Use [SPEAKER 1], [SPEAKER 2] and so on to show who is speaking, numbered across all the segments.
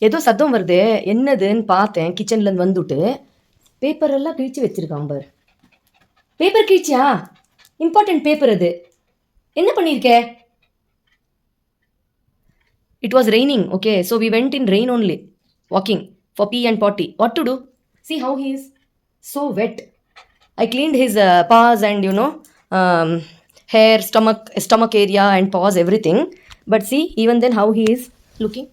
[SPEAKER 1] ஏதோ சத்தம் வருது, என்னதுன்னு பார்த்தேன். கிச்சன்லேருந்து வந்துட்டு பேப்பர் எல்லாம் கிழிச்சு வச்சிருக்கான் பார். பேப்பர் கிழிச்சியா? இம்பார்ட்டன்ட் பேப்பர் அது. என்ன பண்ணியிருக்கே? It was raining, okay, so we went in rain only, walking for pee and potty. What to do? See how he is so wet. I cleaned his paws and um, hair, stomach area and paws, everything. But see, even then how he is looking.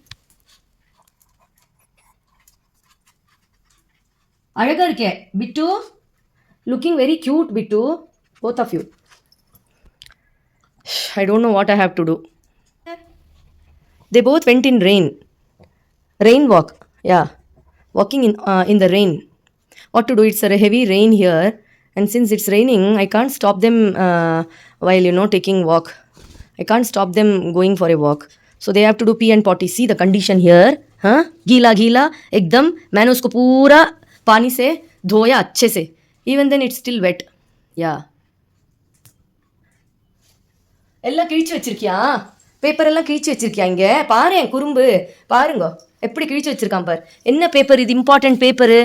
[SPEAKER 1] அழகா இருக்கே பிட்டு. Looking very cute, Bittu. Both of you. I don't know what I have to do. They both went in rain. Rain walk. Yeah. Walking in the rain. What to do? It's a heavy rain here. And since it's raining, I can't stop them while taking walk. I can't stop them going for a walk. So they have to do pee and potty. See the condition here. हाँ गीला गीला एकदम. मैंने उसको पूरा पानी से धोया अच्छे से. Even then it's still wet. Yeah. எல்லாம் கிழிச்சு வச்சிருக்கியா? பேப்பர் எல்லாம் கிழிச்சு வச்சிருக்கியா? இங்கே பாரு, என் குறும்பு பாருங்க எப்படி கிழிச்சு வச்சிருக்கான் பார். என்ன பேப்பர் இது? Important paper.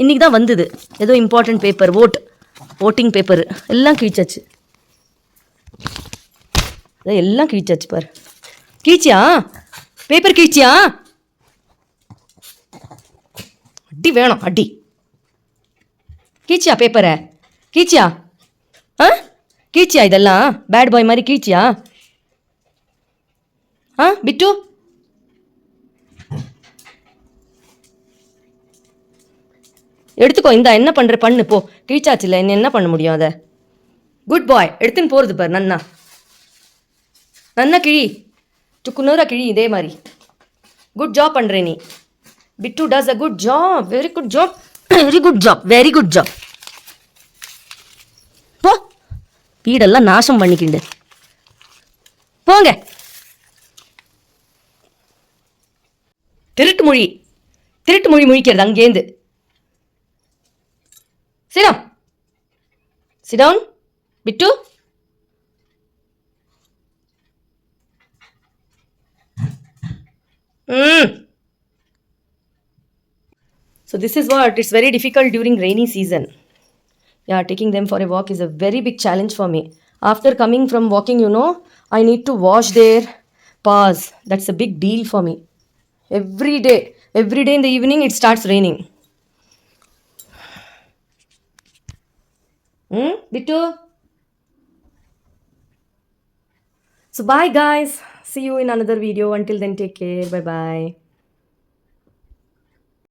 [SPEAKER 1] இன்னைக்கு தான் வந்தது ஏதோ இம்பார்ட்டன்ட் பேப்பர், ஓட்டிங் பேப்பர். எல்லாம் கிழிச்சாச்சு, எல்லாம் கிழிச்சாச்சு பார். கிழிச்சியா? பேப்பர் கிழிச்சியா? அடி வேணும், அடி. கீச்சியா பேப்பரை? கீச்சியா? கீச்சியா? இதெல்லாம் பேட் பாய் மாதிரி கீச்சியா? பிட்டு எடுத்துக்கோ. இந்த என்ன பண்ணுற பண்ணு போ. கிழிச்சாச்சு இல்லை, என்ன பண்ண முடியும் அதை? குட் பாய். எடுத்துன்னு போகிறது பார். நன்னா கிழி, சுக்குநூறா கிழி. இதே மாதிரி குட் ஜாப் பண்ணுறே நீ. Bittu does a good job. Very good job, very good job, very good job. போ, வீடெல்லாம் நாசம் பண்ணிக்கிண்டு போங்க. திருட்டு மொழி முழிக்கிறது அங்கேருந்து. Sit down, Bittu. So this is what, it's very difficult during rainy season. Yeah, taking them for a walk is a very big challenge for me. After coming from walking, I need to wash their paws. That's a big deal for me. Every day in the evening it starts raining. Bittu. So bye guys. See you in another video. Until then, take care. Bye bye.